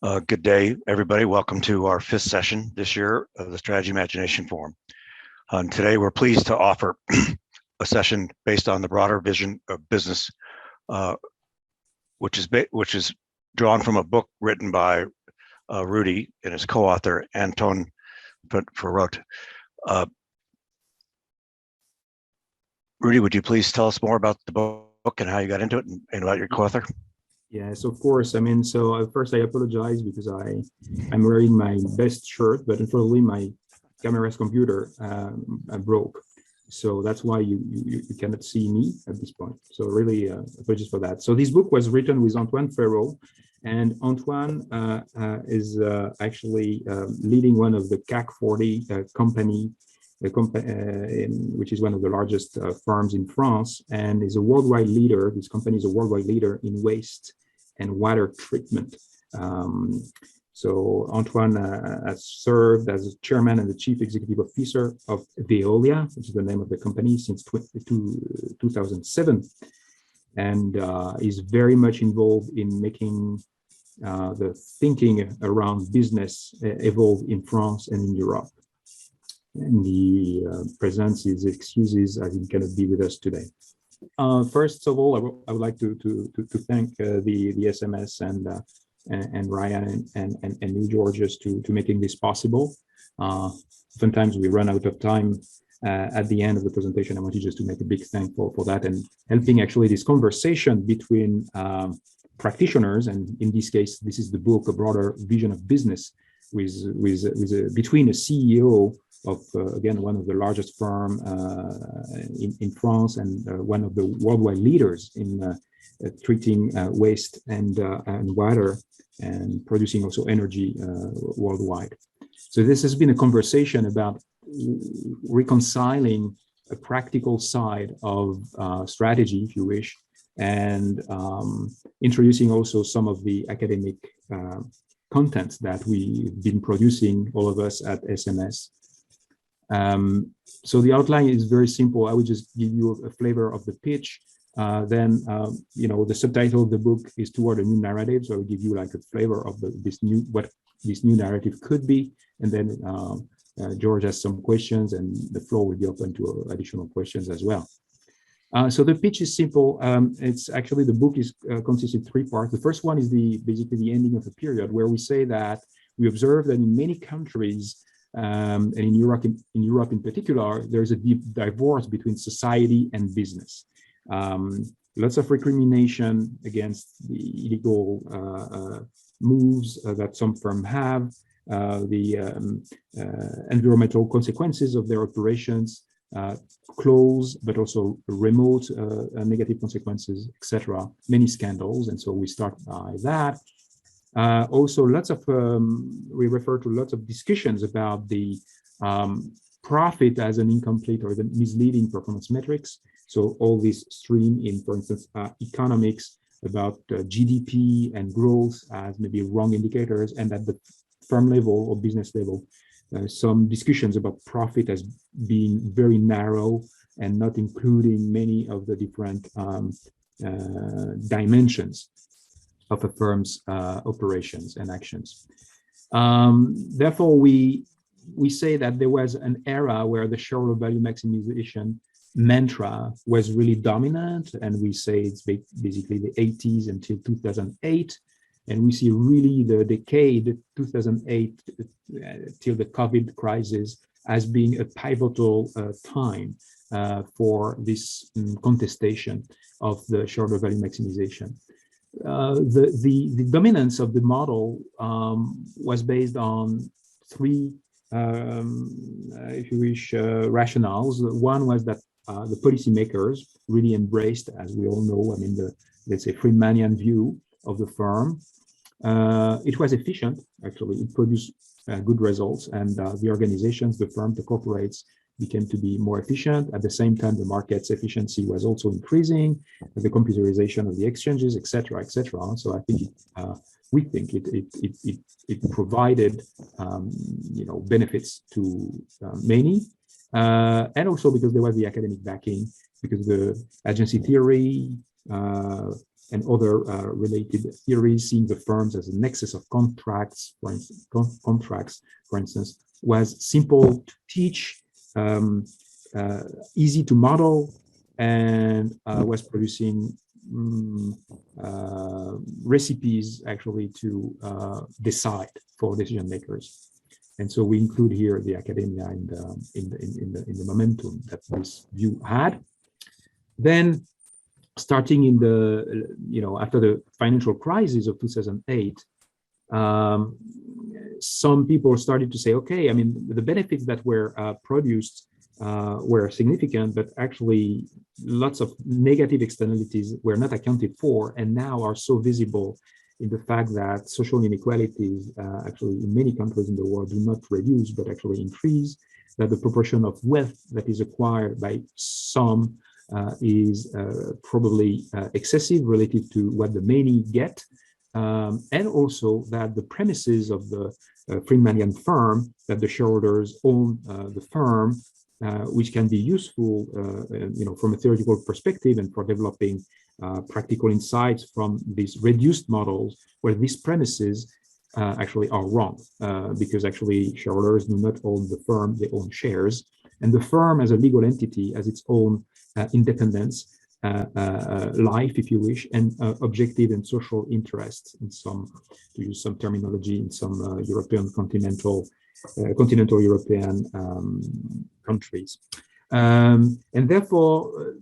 Good day, everybody. Welcome to our fifth session this year of the Strategy Imagination Forum. Today, we're pleased to offer a session based on the broader vision of business, which is drawn from a book written by Rudy and his co-author Antoine Frérot. Rudy, would you please tell us more about the book and how you got into it and about your co-author? Yes, of course. I mean, so first I apologize because I'm wearing my best shirt, but unfortunately my camera's computer broke. So that's why you cannot see me at this point. So really apologies for that. So this book was written with Antoine Frérot, and Antoine is actually leading one of the CAC 40 company, which is one of the largest firms in France, and is a worldwide leader. This company is a worldwide leader in waste and water treatment. So Antoine has served as the chairman and the chief executive officer of Veolia, which is the name of the company, since 2007, and is very much involved in making the thinking around business evolve in France and in Europe. And he presents his excuses as he cannot be with us today. First of all, I would like to thank the SMS and Ryan and you, Georges, to making this possible. Sometimes we run out of time at the end of the presentation. I want you just to make a big thank for that and helping actually this conversation between practitioners, and in this case, this is the book, A Broader Vision of Business, between a CEO of, again, one of the largest firm in France and one of the worldwide leaders in treating waste and water and producing also energy worldwide. So this has been a conversation about reconciling a practical side of strategy, if you wish, and introducing also some of the academic content that we've been producing, all of us at SMS. So the outline is very simple. I would just give you a flavor of the pitch. Then, the subtitle of the book is Toward a New Narrative. So I will give you like a flavor of what this new narrative could be. And then George has some questions and the floor will be open to additional questions as well. So the pitch is simple. It's actually, the book consists of three parts. The first one is basically the ending of the period, where we say that we observe that in many countries, and in Europe in particular, there's a deep divorce between society and business. Lots of recrimination against the illegal moves that some firms have, the environmental consequences of their operations, close, but also remote negative consequences, etc. Many scandals, and so we start by that. Also, we refer to lots of discussions about the profit as an incomplete or the misleading performance metrics. So all this stream in, for instance, economics about GDP and growth as maybe wrong indicators, and at the firm level or business level, some discussions about profit as being very narrow and not including many of the different dimensions of a firm's operations and actions. Therefore, we say that there was an era where the shareholder value maximization mantra was really dominant, and we say it's basically the 80s until 2008, and we see really the decade 2008 till the COVID crisis as being a pivotal time for this contestation of the shareholder value maximization. The dominance of the model was based on three, if you wish, rationales. One was that the policymakers really embraced, as we all know, I mean, let's say, Friedmanian view of the firm. It was efficient, actually. It produced good results, and the organizations, the firm, the corporates, became to be more efficient. At the same time, the market's efficiency was also increasing, the computerization of the exchanges, etc., etc. So I think we think it provided benefits to many, and also because there was the academic backing, because the agency theory and other related theories, seeing the firms as a nexus of contracts, for instance, was simple to teach, easy to model, and was producing recipes actually to decide for decision makers. And so we include here the academia in the momentum that this view had. Then, starting in the, after the financial crisis of 2008, some people started to say, okay, I mean, the benefits that were produced were significant, but actually lots of negative externalities were not accounted for, and now are so visible in the fact that social inequalities actually in many countries in the world do not reduce, but actually increase, that the proportion of wealth that is acquired by some is probably excessive relative to what the many get, and also that the premises of the Friedmanian firm, that the shareholders own the firm, which can be useful, from a theoretical perspective and for developing practical insights from these reduced models, where these premises actually are wrong, because actually shareholders do not own the firm, they own shares, and the firm as a legal entity has its own independence, life, if you wish, and objective and social interests in some, to use some terminology, in some European continental European countries. And therefore,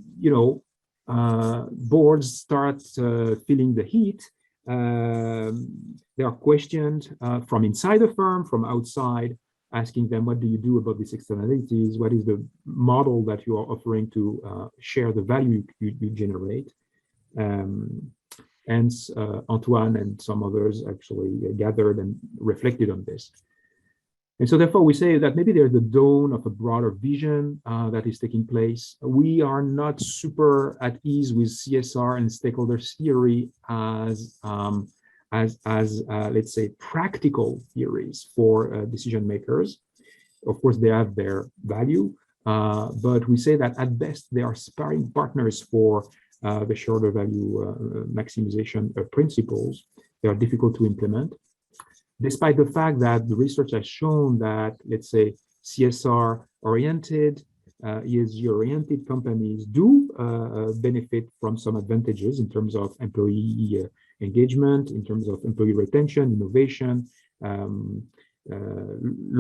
boards start feeling the heat. They are questioned from inside the firm, from outside, asking them, what do you do about these externalities? What is the model that you are offering to share the value you generate? And Antoine and some others actually gathered and reflected on this. And so therefore we say that maybe there's the dawn of a broader vision that is taking place. We are not super at ease with CSR and stakeholder theory as let's say, practical theories for decision makers. Of course, they have their value, but we say that at best they are sparring partners for the shareholder value maximization principles. They are difficult to implement, despite the fact that the research has shown that, let's say, CSR-oriented, ESG-oriented companies do benefit from some advantages in terms of employee engagement, in terms of employee retention, innovation,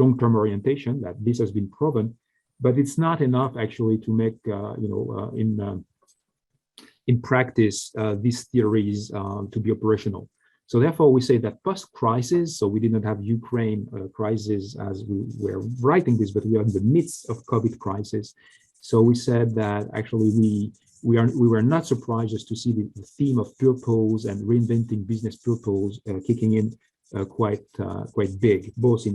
long-term orientation, that this has been proven, but it's not enough actually to make, in practice, these theories to be operational. So therefore, we say that post-crisis, so we did not have Ukraine crisis as we were writing this, but we are in the midst of COVID crisis. So we said that actually we were not surprised just to see the theme of purpose and reinventing business purpose kicking in quite big, both in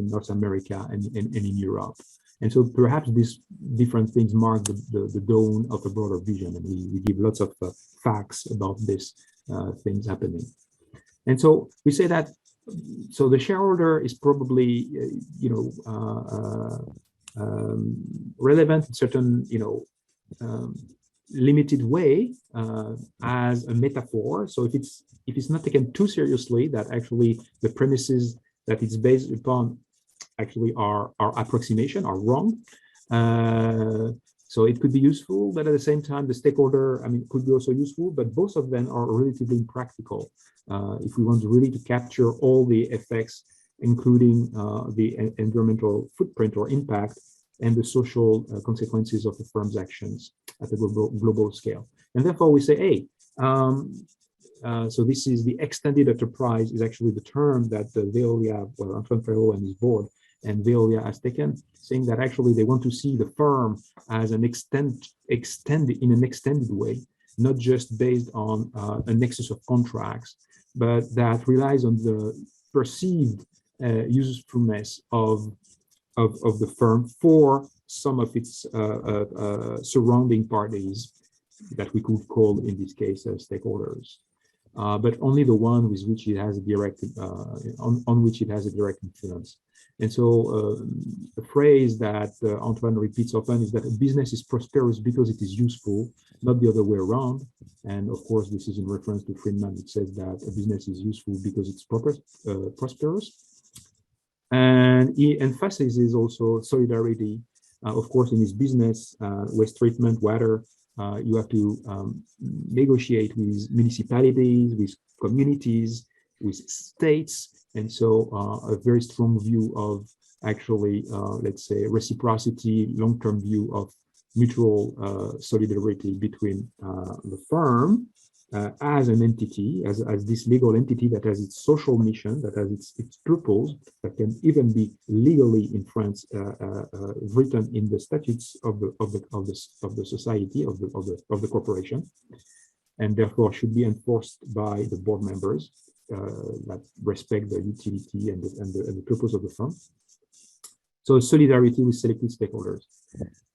North America and in Europe. And so perhaps these different things mark the dawn of a broader vision, and we give lots of facts about these things happening. And so we say that, so the shareholder is probably, relevant in certain, limited way as a metaphor. So if it's not taken too seriously, that actually the premises that it's based upon actually are approximation, are wrong. So it could be useful, but at the same time, the stakeholder, could be also useful, but both of them are relatively impractical. If we want really to capture all the effects, including the environmental footprint or impact and the social consequences of the firm's actions at a global scale. And therefore we say, hey, so this is the extended enterprise is actually the term that the Veolia, well, Antoine Frérot and his board and Veolia has taken, saying that actually they want to see the firm as an extended way, not just based on a nexus of contracts, but that relies on the perceived usefulness of the firm for some of its surrounding parties that we could call in this case stakeholders. but only the one with which it has a direct on which it has a direct influence. And so the phrase that Antoine repeats often is that a business is prosperous because it is useful, not the other way around. And of course, this is in reference to Friedman. It says that a business is useful because it's prosperous. And he emphasizes also solidarity. Of course, in his business, waste treatment, water, you have to negotiate with municipalities, with communities, with states. And so a very strong view of actually, let's say, reciprocity, long-term view of mutual solidarity between the firm as an entity, as this legal entity that has its social mission, that has its purpose, that can even be legally in France written in the statutes of the society of the corporation, and therefore should be enforced by the board members that respect the utility and the purpose of the firm. So solidarity with selected stakeholders.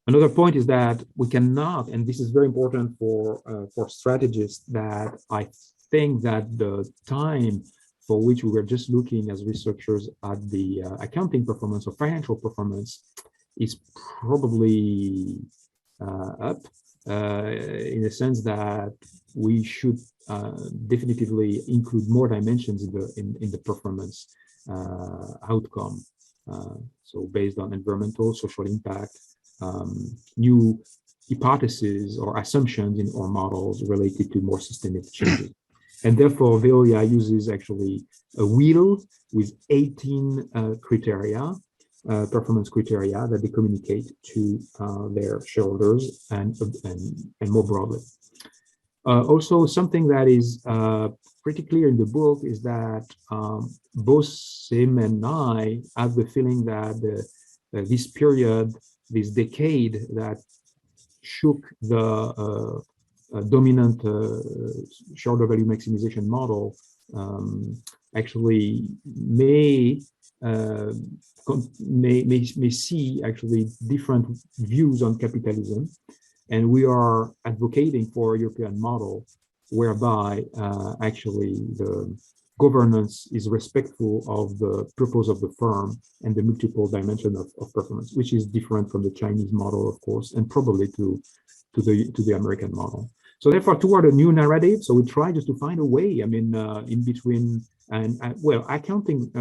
Another point is that we cannot, and this is very important for strategists, that I think that the time for which we were just looking as researchers at the accounting performance or financial performance is probably up in a sense that we should definitively include more dimensions in the performance outcome. So based on environmental, social impact, new hypotheses or assumptions in our models related to more systemic changes. And therefore, Veolia uses actually a wheel with 18 criteria, performance criteria that they communicate to their shareholders and more broadly. Also, something that is pretty clear in the book is that both Sim and I have the feeling that this period, this decade that shook the dominant shareholder value maximization model actually may see actually different views on capitalism, and we are advocating for a European model whereby actually the governance is respectful of the purpose of the firm and the multiple dimension of performance, which is different from the Chinese model, of course, and probably to the American model. So therefore, toward a new narrative, so we try just to find a way, I mean, in between, and well, accounting,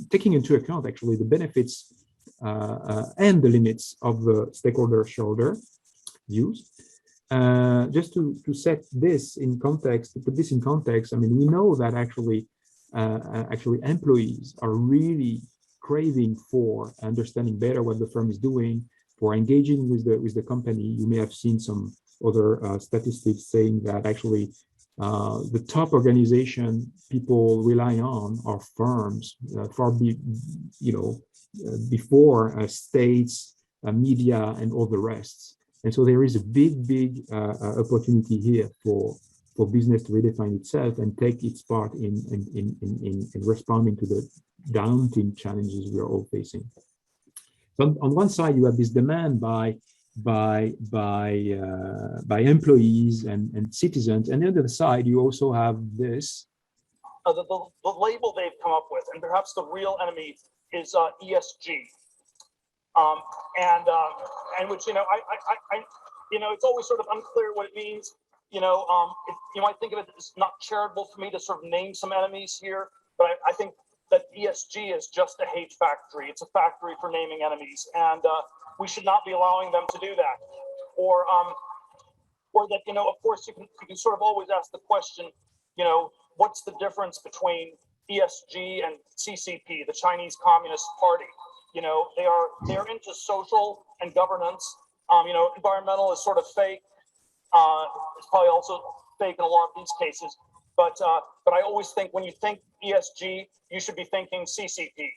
taking into account actually the benefits and the limits of the stakeholder shareholder views. Just to set this in context, to put this in context, I mean, we know that actually employees are really craving for understanding better what the firm is doing, for engaging with the company. You may have seen some other statistics saying that actually the top organization people rely on are firms before states, media, and all the rest. And so there is a big opportunity here for business to redefine itself and take its part in responding to the daunting challenges we are all facing. So on one side, you have this demand by employees and citizens, and on the other side, you also have this. The label they've come up with, and perhaps the real enemy, is ESG. And which, it's always sort of unclear what it means. You might think of it as not charitable for me to sort of name some enemies here, but I think that ESG is just a hate factory. It's a factory for naming enemies, and we should not be allowing them to do that. Or that, of course, you can sort of always ask the question, what's the difference between ESG and CCP, the Chinese Communist Party? They're into social and governance. Environmental is sort of fake. It's probably also fake in a lot of these cases. But I always think when you think ESG, you should be thinking CCP.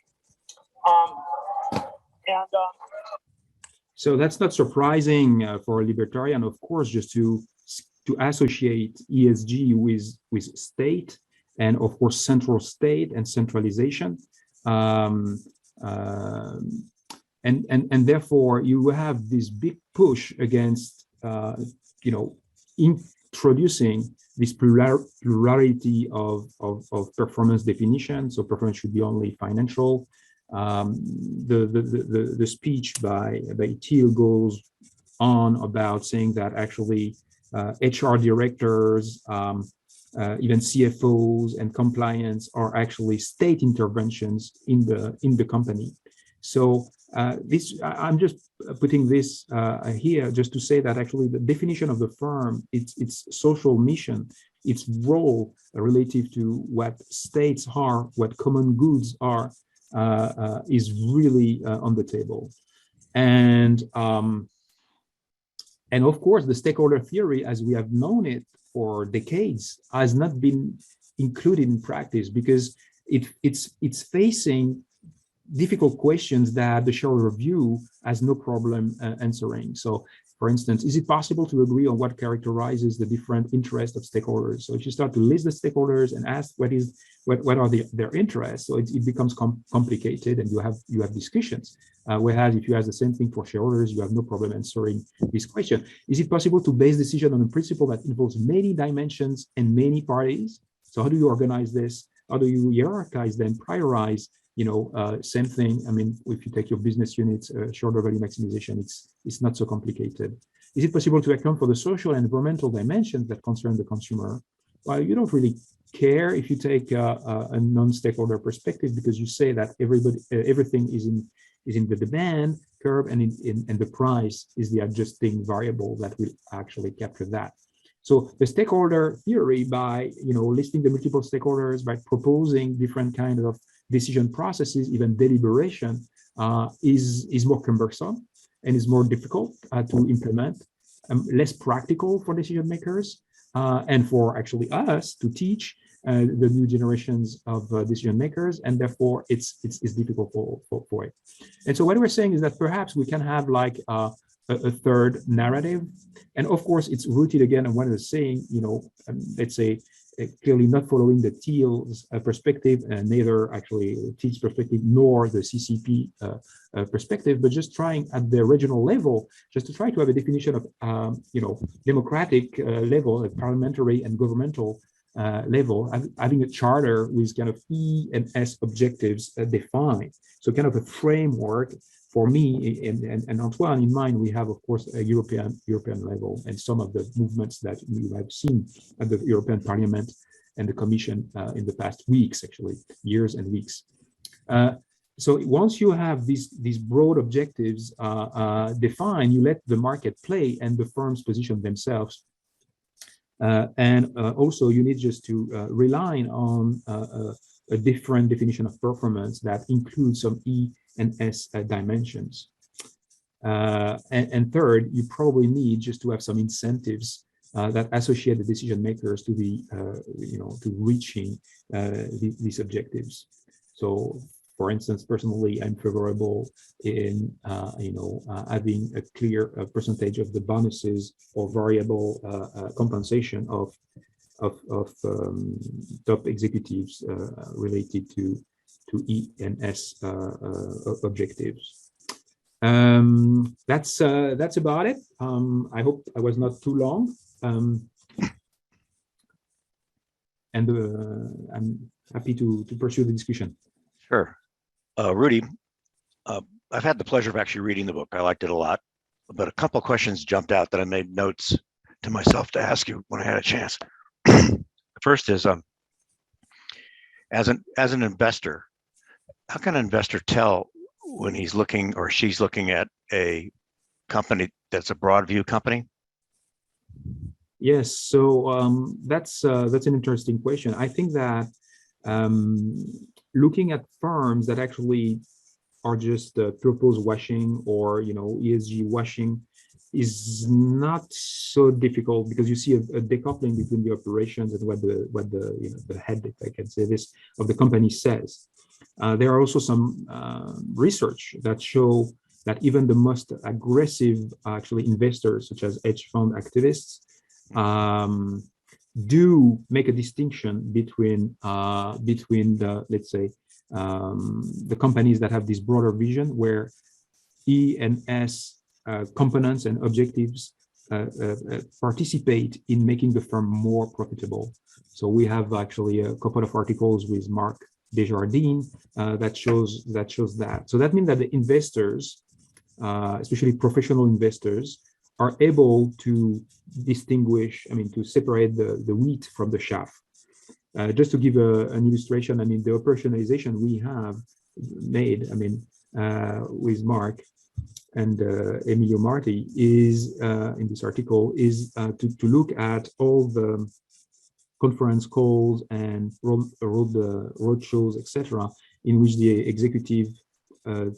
So that's not surprising for a libertarian, of course, just to associate ESG with state and, of course, central state and centralization. And therefore you have this big push against introducing this plurality of performance definition. So performance should be only financial. The speech by Thiel goes on about saying that actually HR directors, even CFOs and compliance are actually state interventions in the company. So I'm just putting this here just to say that actually the definition of the firm, its social mission, its role relative to what states are, what common goods are, is really on the table. And of course, the stakeholder theory, as we have known it for decades, has not been included in practice because it's facing difficult questions that the shareholder review has no problem answering. So, for instance, is it possible to agree on what characterizes the different interests of stakeholders? So if you start to list the stakeholders and ask what are their interests, so it becomes complicated, and you have discussions. Whereas if you ask the same thing for shareholders, you have no problem answering this question. Is it possible to base decision on a principle that involves many dimensions and many parties? So how do you organize this? How do you hierarchize them, prioritize? Same thing. I mean, if you take your business units, shareholder value maximization, it's not so complicated. Is it possible to account for the social and environmental dimensions that concern the consumer? Well, you don't really care if you take a non-stakeholder perspective, because you say that everything is in the demand curve, and the price is the adjusting variable that will actually capture that. So the stakeholder theory, by listing the multiple stakeholders, by proposing different kinds of decision processes, even deliberation, is more cumbersome and is more difficult to implement, less practical for decision makers, and for actually us to teach the new generations of decision makers, and therefore it's difficult for it. And so what we're saying is that perhaps we can have like a third narrative, and of course it's rooted again in what I was saying, let's say clearly not following the Thiel's perspective, and neither actually Thiel's perspective nor the CCP perspective, but just trying at the regional level, just to try to have a definition of democratic level, a parliamentary and governmental level, having a charter with kind of E and S objectives defined. So kind of a framework. For me and Antoine, in mind, we have, of course, a European level, and some of the movements that we have seen at the European Parliament and the Commission in the past weeks, actually, years and weeks. So once you have these broad objectives defined, you let the market play and the firms position themselves. And also, you need just to rely on a different definition of performance that includes some E and S dimensions. And third, you probably need just to have some incentives that associate the decision makers to the, to reaching these objectives. So, for instance, personally, I'm favorable in, having a clear percentage of the bonuses or variable compensation of top executives related to E and S objectives. That's about it. I hope I was not too long. And I'm happy to pursue the discussion. Sure. Rudy, I've had the pleasure of actually reading the book. I liked it a lot, but a couple of questions jumped out that I made notes to myself to ask you when I had a chance. The first is, as an investor, how can an investor tell when he's looking or she's looking at a company that's a broad view company? Yes, so that's an interesting question. I think that looking at firms that actually are just purpose washing or ESG washing is not so difficult, because you see a decoupling between the operations and what the head, if I can say this, of the company says. There are also some research that show that even the most aggressive actually investors, such as hedge fund activists, do make a distinction between the, let's say, the companies that have this broader vision, where E and S components and objectives participate in making the firm more profitable. So we have actually a couple of articles with Mark Desjardins that shows that. So that means that the investors, especially professional investors, are able to distinguish, to separate the wheat from the chaff. Just to give an illustration, the operationalization we have made, with Mark and Emilio Marti is in this article is to look at all the conference calls and road shows, etc., in which the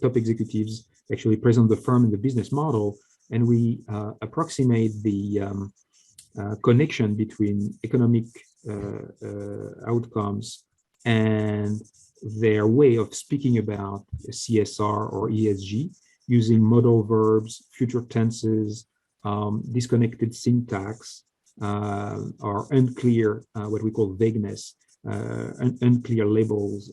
top executives actually present the firm and the business model, and we approximate the connection between economic outcomes and their way of speaking about CSR or ESG using modal verbs, future tenses, disconnected syntax, or unclear, what we call vagueness, unclear labels,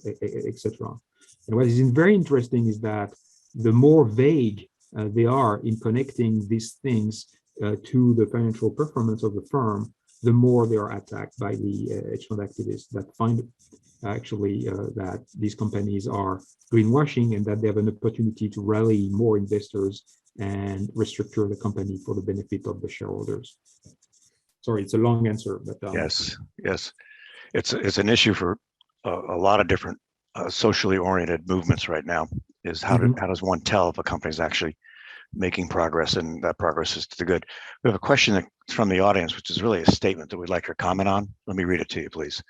etc. And what is very interesting is that the more vague they are in connecting these things to the financial performance of the firm, the more they are attacked by the hedge fund activists that find actually that these companies are greenwashing and that they have an opportunity to rally more investors and restructure the company for the benefit of the shareholders. Sorry, it's a long answer, but yes, it's an issue for a lot of different socially oriented movements right now. Is how does one tell if a company is actually making progress and that progress is to the good? We have a question that's from the audience, which is really a statement that we'd like your comment on. Let me read it to you, please.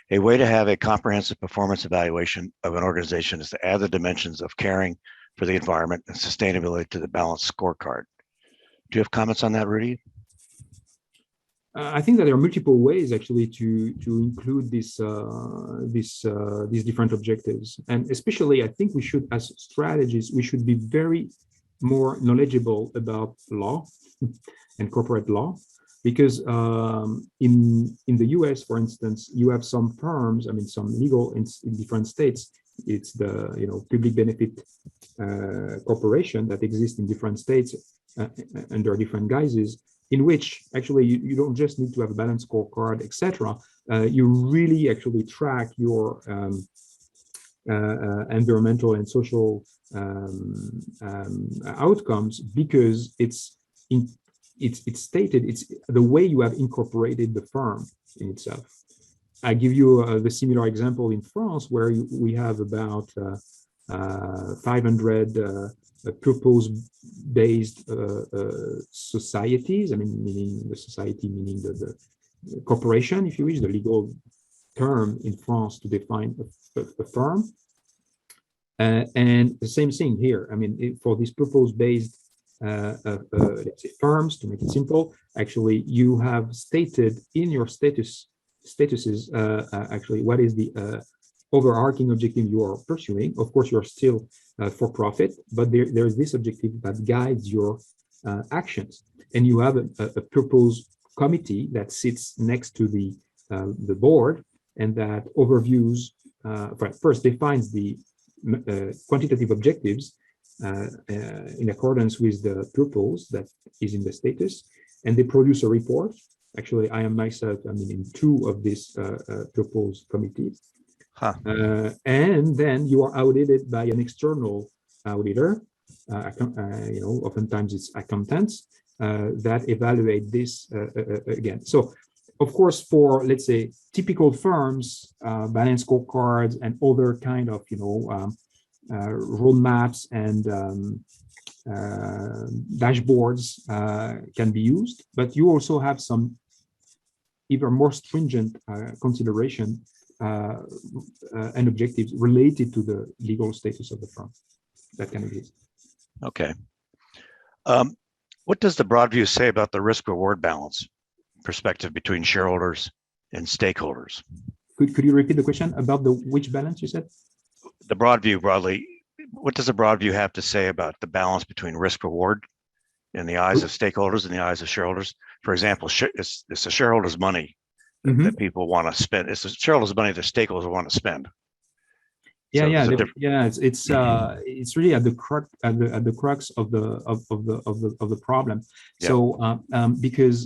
A way to have a comprehensive performance evaluation of an organization is to add the dimensions of caring for the environment and sustainability to the balanced scorecard. Do you have comments on that, Rudy? I think that there are multiple ways actually to include these different objectives, and especially I think we should, as strategists, we should be very more knowledgeable about law and corporate law, because in the US, for instance, you have some firms, some legal in different states. It's the public benefit corporation that exists in different states under different guises, in which actually you don't just need to have a balanced scorecard, etc. You really actually track your environmental and social outcomes, because it's stated, it's the way you have incorporated the firm in itself. I give you the similar example in France, where we have about 500 purpose-based societies. Meaning the society, meaning the corporation, if you wish, the legal term in France to define a firm. And the same thing here. For these purpose-based let's say firms, to make it simple, actually you have stated in your statuses actually what is the overarching objective you are pursuing. Of course, you're still for profit, but there is this objective that guides your actions, and you have a purpose committee that sits next to the board, and that overviews, first defines the quantitative objectives in accordance with the purpose that is in the status, and they produce a report. Actually, I am myself, in two of these purpose committees. And then you are audited by an external auditor. Oftentimes it's accountants that evaluate this again. So, of course, for, let's say, typical firms, balance scorecards and other kind of, roadmaps and dashboards can be used, but you also have some even more stringent consideration and objectives related to the legal status of the firm that can exist. Okay. What does the broad view say about the risk-reward balance perspective between shareholders and stakeholders? Could you repeat the question about which balance you said? The broad view broadly. What does the broad view have to say about the balance between risk-reward in the eyes of stakeholders and the eyes of shareholders? For example, it's the shareholders' money that people want to spend. It's the shareholders' money the stakeholders want to spend. Yeah, So yeah, there's a different. yeah. It's really at the crux of the problem. Yeah. So because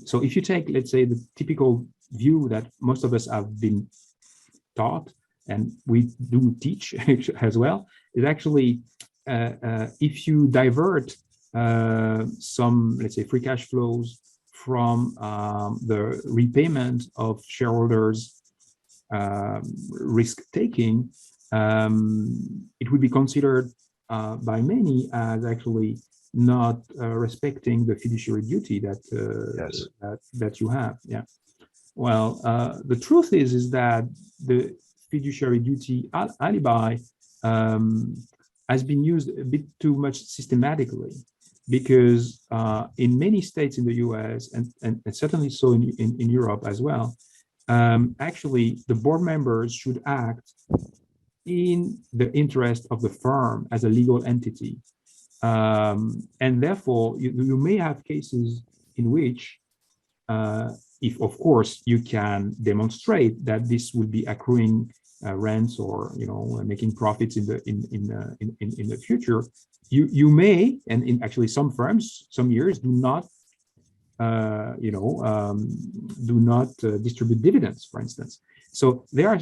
so if you take, let's say, the typical view that most of us have been taught, and we do teach as well, is actually if you divert some, let's say, free cash flows from the repayment of shareholders' risk taking, it would be considered by many as actually not respecting the fiduciary duty that Yes. that you have. Yeah. Well, the truth is that the fiduciary duty alibi has been used a bit too much systematically, because in many states in the US and certainly so in Europe as well, actually the board members should act in the interest of the firm as a legal entity. And therefore, you may have cases in which, if of course you can demonstrate that this will be accruing rents or making profits in the future, you may, and in actually some firms, some years do not distribute dividends, for instance. So there are,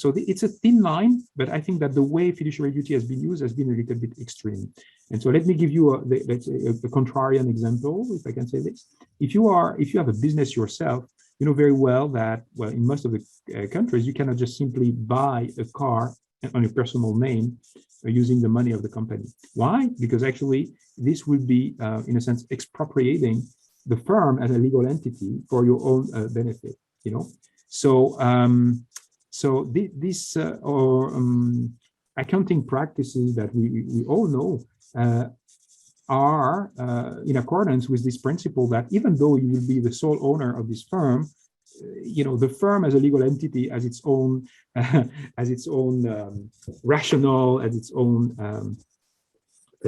so it's a thin line, but I think that the way fiduciary duty has been used has been a little bit extreme. And so let me give you let's say a contrarian example, if I can say this. If you have a business yourself, you know very well that, well, in most of the countries, you cannot just simply buy a car on your personal name using the money of the company. Why? Because actually this would be, in a sense, expropriating the firm as a legal entity for your own benefit. So these accounting practices that we all know are in accordance with this principle that even though you will be the sole owner of this firm, the firm as a legal entity has its own rationale, as its own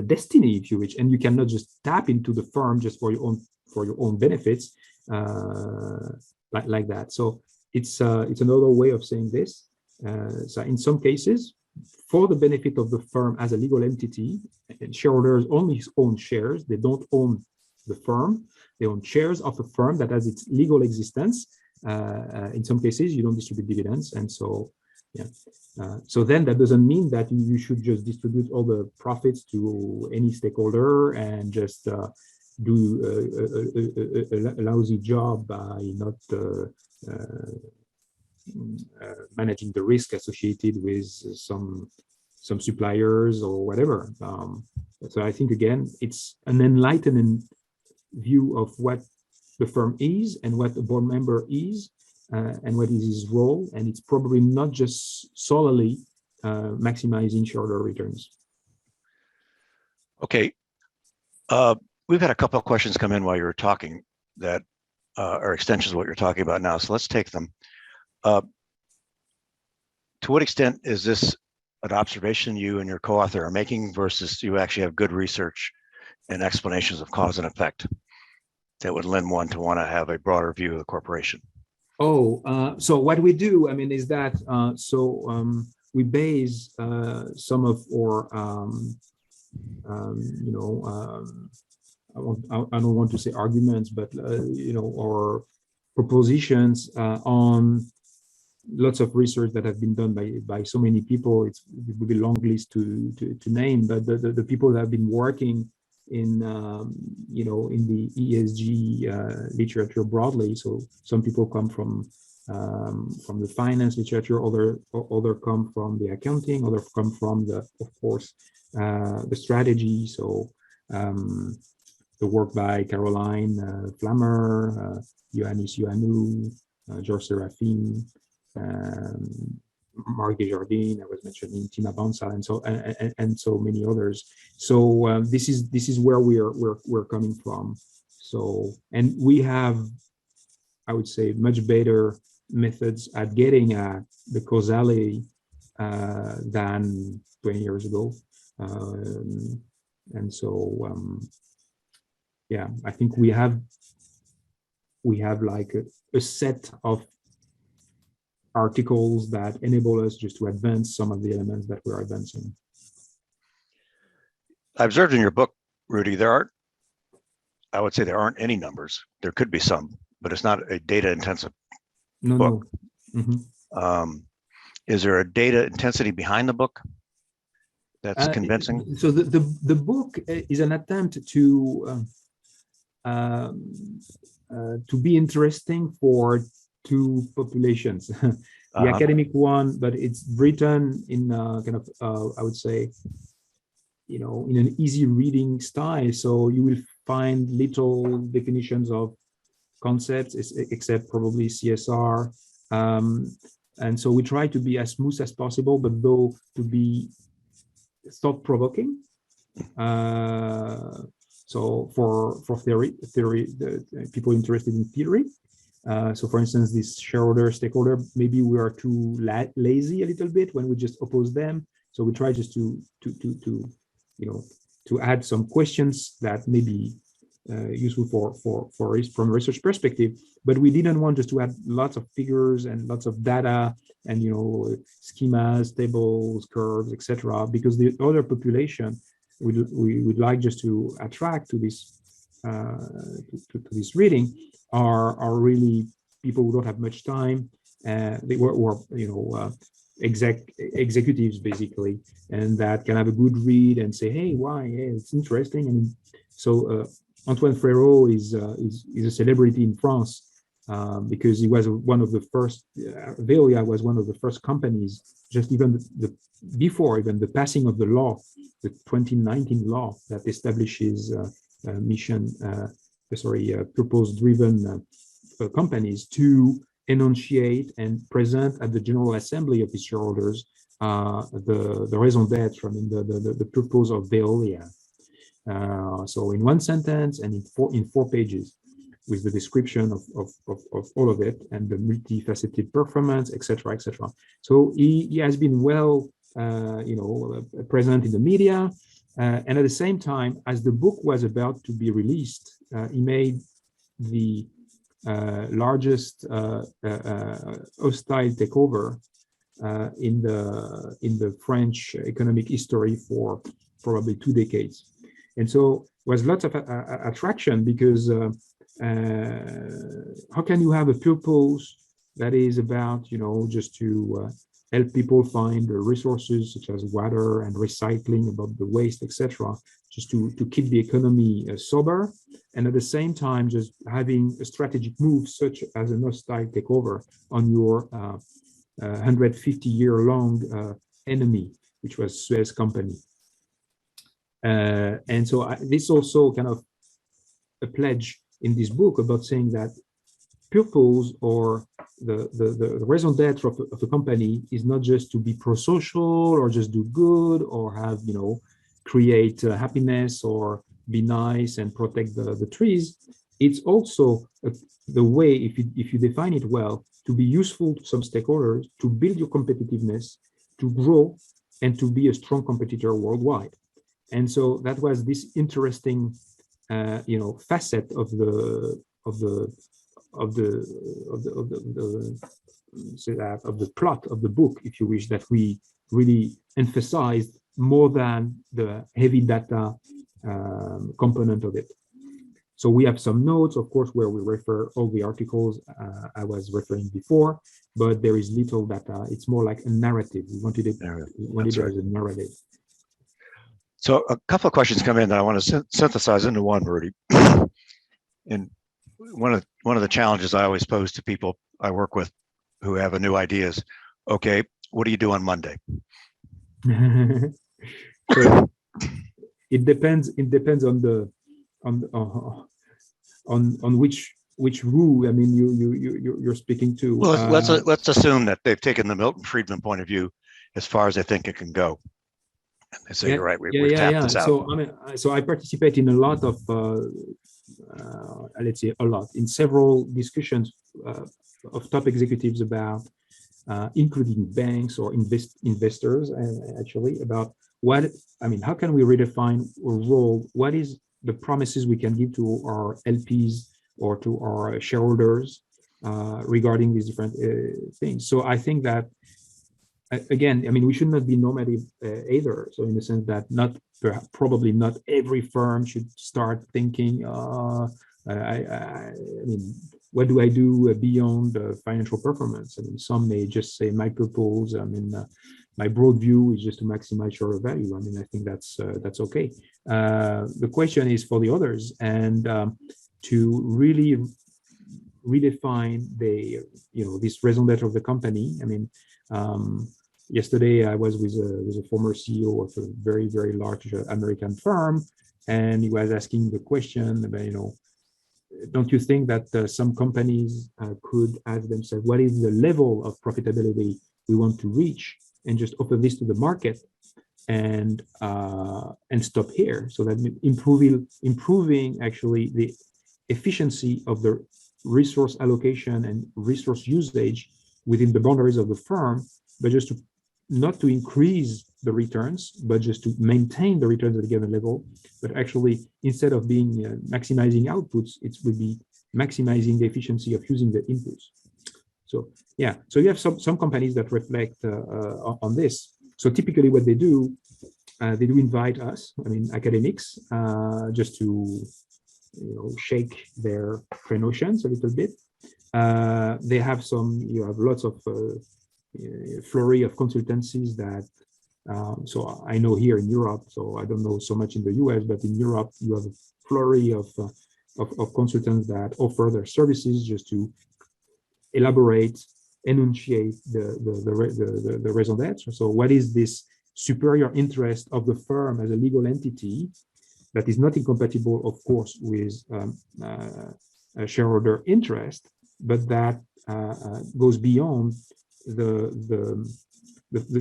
destiny, if you wish, and you cannot just tap into the firm just for your own benefits, like that. So it's another way of saying this. So in some cases, for the benefit of the firm as a legal entity, and shareholders only own shares. They don't own the firm. They own shares of a firm that has its legal existence. In some cases, you don't distribute dividends. And so, yeah. So then that doesn't mean that you should just distribute all the profits to any stakeholder and just do a lousy job by not managing the risk associated with some suppliers or whatever. So I think, again, it's an enlightening view of what the firm is and what the board member is and what is his role. And it's probably not just solely maximizing shareholder returns. Okay. We've had a couple of questions come in while you were talking that are extensions of what you're talking about now. So let's take them. To what extent is this an observation you and your co-author are making versus you actually have good research and explanations of cause and effect that would lend one to want to have a broader view of the corporation? So what we do, I mean, is that we base some of our, I don't want to say arguments, but our propositions on lots of research that have been done by so many people. It would be a long list to name, but the people that have been working in in the ESG literature broadly. So some people come from the finance literature, other come from the accounting, other come from the strategy. So the work by Caroline Flammer, Ioannis Ioannou, George Serafin, Marc Desjardins, I was mentioning Tina Bansal, and so many others. So this is where we're coming from. So, and we have, I would say, much better methods at getting at the causality than 20 years ago. And so, yeah, I think we have like a set of articles that enable us just to advance some of the elements that we're advancing. I observed in your book, Rudy, I would say there aren't any numbers. There could be some, but it's not a data intensive book. No. Mm-hmm. Is there a data intensity behind the book that's convincing? So the book is an attempt to be interesting for two populations. The academic one, but it's written in kind of, I would say, in an easy reading style. So you will find little definitions of concepts, except probably CSR. And so we try to be as smooth as possible, but though to be thought-provoking. So for theory, the people interested in theory. So for instance, this shareholder, stakeholder, maybe we are too lazy a little bit when we just oppose them. So we try just to add some questions that may be useful from a research perspective, but we didn't want just to add lots of figures and lots of data and schemas, tables, curves, etc. Because the other population we would like just to attract to this to this reading are really people who don't have much time. They were executives basically, and that can have a good read and say, hey, why? Yeah, it's interesting. And so Antoine Frérot is a celebrity in France because he was one of the first. Veolia was one of the first companies, just even before even the passing of the law, the 2019 law that establishes purpose-driven companies to enunciate and present at the General Assembly of his shareholders the raison d'être, the purpose of Veolia. So in one sentence and in four pages, with the description of all of it and the multifaceted performance, etc., etc. So he has been well, present in the media, and at the same time, as the book was about to be released, he made the largest hostile takeover in the French economic history for probably 2 decades, and so was lots of attraction because how can you have a purpose that is about just to help people find the resources such as water and recycling, about the waste, etc., just to keep the economy sober, and at the same time just having a strategic move such as a hostile takeover on your 150-year-long enemy, which was Suez Company. And so this also kind of a pledge in this book about saying that purpose or the raison d'être of a company is not just to be pro-social or just do good or have, create happiness or be nice and protect the trees. It's also the way, if you define it well, to be useful to some stakeholders, to build your competitiveness, to grow, and to be a strong competitor worldwide. And so that was this interesting, facet of the plot of the book, if you wish, that we really emphasized more than the heavy data component of it. So we have some notes, of course, where we refer all the articles I was referring before, but there is little data. It's more like a narrative. We wanted it as a narrative. So a couple of questions come in that I want to synthesize into one, Rudy. And one of the challenges I always pose to people I work with who have a new idea is, okay, what do you do on Monday? So it depends on which rule. I mean, you're speaking to. Well, let's assume that they've taken the Milton Friedman point of view as far as they think it can go. And they say, you're right, we've tapped this out. So I participate in a lot of, let's say in several discussions of top executives about, including banks or investors, actually, about how can we redefine a role? What is the promises we can give to our LPs or to our shareholders regarding these different things. So I think that, again, I mean, we should not be normative either. So in the sense that probably not every firm should start thinking, I mean, what do I do beyond financial performance? I mean, some may just say my purpose. I mean, my broad view is just to maximize shareholder value. I mean, I think that's okay. The question is for the others, and to really redefine this raison d'être of the company. I mean, yesterday I was with a former CEO of a very, very large American firm, and he was asking the question about, don't you think that some companies could ask themselves, what is the level of profitability we want to reach, and just offer this to the market and stop here? So that improving actually the efficiency of the resource allocation and resource usage within the boundaries of the firm, but just not to increase the returns, but just to maintain the returns at a given level. But actually, instead of being maximizing outputs, it would be maximizing the efficiency of using the inputs. So yeah, so you have some companies that reflect on this. So typically what they do invite us, I mean, academics, just to shake their pre-notions a little bit. They have you have lots of flurry of consultancies that, so I know here in Europe, so I don't know so much in the US, but in Europe, you have a flurry of consultants that offer their services just to elaborate, enunciate the raison d'être. So what is this superior interest of the firm as a legal entity that is not incompatible, of course, with a shareholder interest, but that goes beyond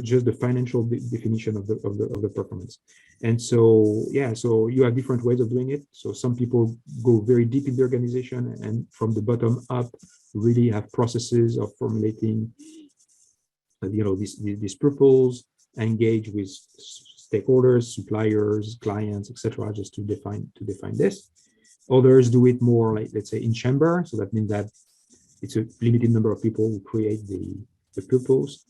just the financial definition of the performance. And so, yeah, so you have different ways of doing it. So some people go very deep in the organization and from the bottom up really have processes of formulating, these purposes, engage with stakeholders, suppliers, clients, etc., just to define this. Others do it more like, let's say, in chamber. So that means that it's a limited number of people who create the purpose.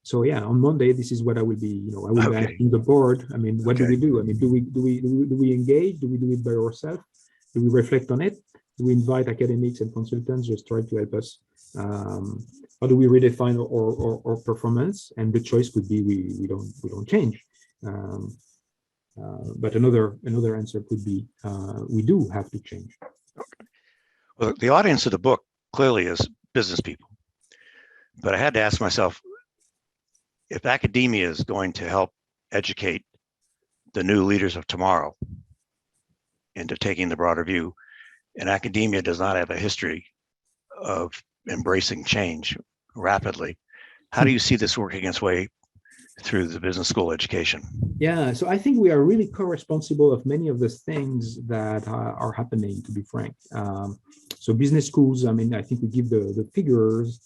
So yeah, on Monday, this is what I will be, I will be asking the board. I mean, what do we do? I mean, do we engage? Do we do it by ourselves? Do we reflect on it? Do we invite academics and consultants just try to help us? How do we redefine our performance? And the choice could be we don't change. But another answer could be we do have to change. Okay. Well, the audience of the book clearly is business people, but I had to ask myself, if academia is going to help educate the new leaders of tomorrow into taking the broader view, and academia does not have a history of embracing change rapidly, how do you see this working its way through the business school education? Yeah, so I think we are really co-responsible of many of the things that are happening, to be frank. So business schools, I mean, I think we give the figures,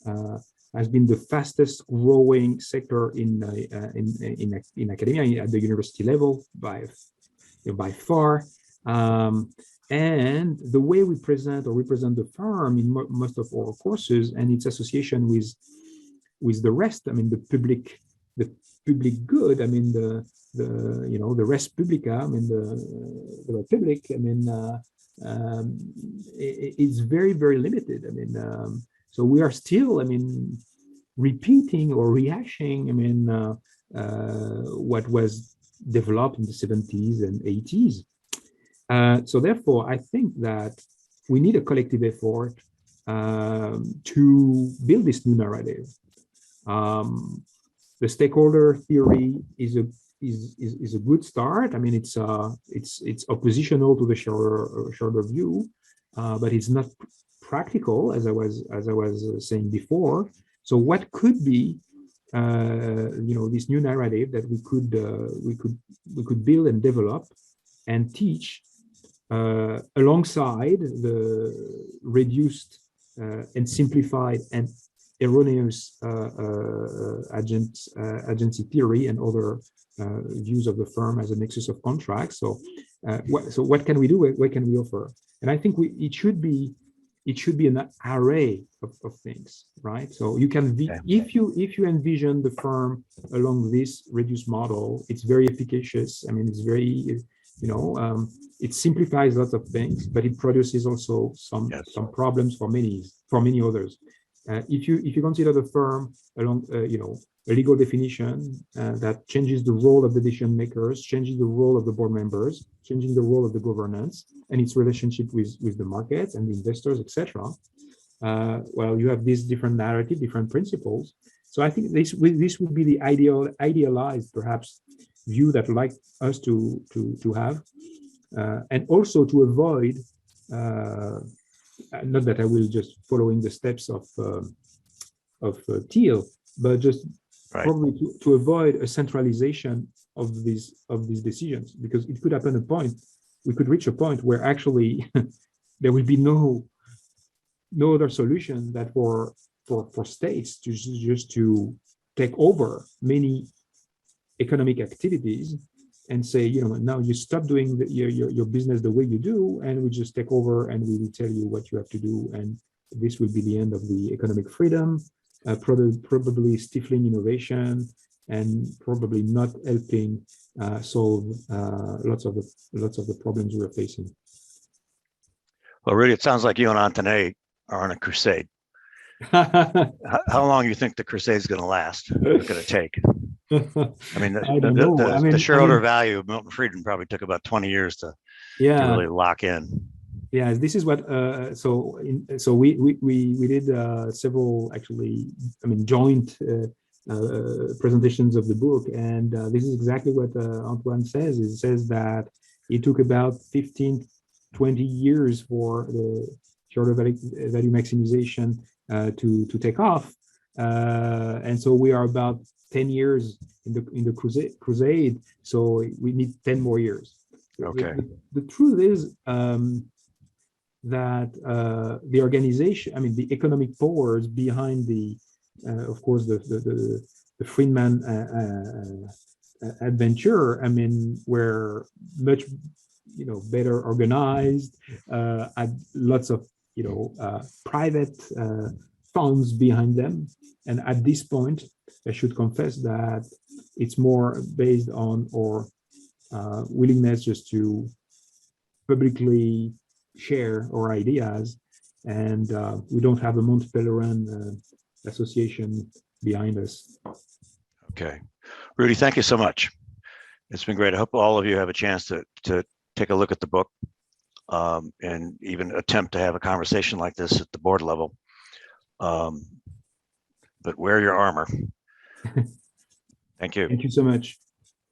has been the fastest growing sector in academia at the university level by far. And the way we present or represent the firm in most of our courses and its association with the rest, I mean, the public good, I mean, the res publica, I mean, the republic, I mean, it's very, very limited. I mean, so we are still, I mean, repeating or rehashing, I mean, what was developed in the 70s and 80s. So therefore, I think that we need a collective effort to build this new narrative. The stakeholder theory is a good start. I mean, it's oppositional to the shareholder view, but it's not practical, as I was saying before. So what could be, this new narrative that we could build and develop and teach alongside the reduced and simplified and erroneous agency theory and other views of the firm as a nexus of contracts. So what can we do? What can we offer? And I think it should be it should be an array of things, right? So you can, Okay. if you envision the firm along this reduced model, it's very efficacious. I mean, it's very, it simplifies lots of things, but it produces also some problems for many others. If you consider the firm along, a legal definition that changes the role of the decision makers, changing the role of the board members, changing the role of the governance and its relationship with the markets and the investors, etc. Well, you have these different narrative, different principles. So I think this would be the idealized, perhaps, view that I'd like us to have, and also to avoid. Not that I will just following the steps of Thiel, but just probably to avoid a centralization of these decisions, because it could happen we could reach a point where actually there will be no other solution that for states to just to take over many economic activities and say, now you stop doing your business the way you do, and we just take over and we will tell you what you have to do. And this will be the end of the economic freedom, probably stifling innovation, and probably not helping solve lots of the problems we're facing. Well, Rudy, it sounds like you and Antoine are on a crusade. How long do you think the crusade is going to last? What's it going to take? I mean, the shareholder value of Milton Friedman probably took about 20 years to really lock in. Yeah, this is what. So we did several actually, joint presentations of the book, and this is exactly what Antoine says. It says that it took about 15, 20 years for the shareholder value maximization to take off, and so we are about 10 years in the crusade. So we need 10 more years. Okay. The truth is that the organization, the economic powers behind of course, the Friedman adventure, were much, better organized, had lots of, private funds behind them. And at this point, I should confess that it's more based on our willingness just to publicly share our ideas, and we don't have a Mont Pelerin association behind us. Okay, Rudy, thank you so much. It's been great. I hope all of you have a chance to take a look at the book, and even attempt to have a conversation like this at the board level. But wear your armor. Thank you. Thank you so much.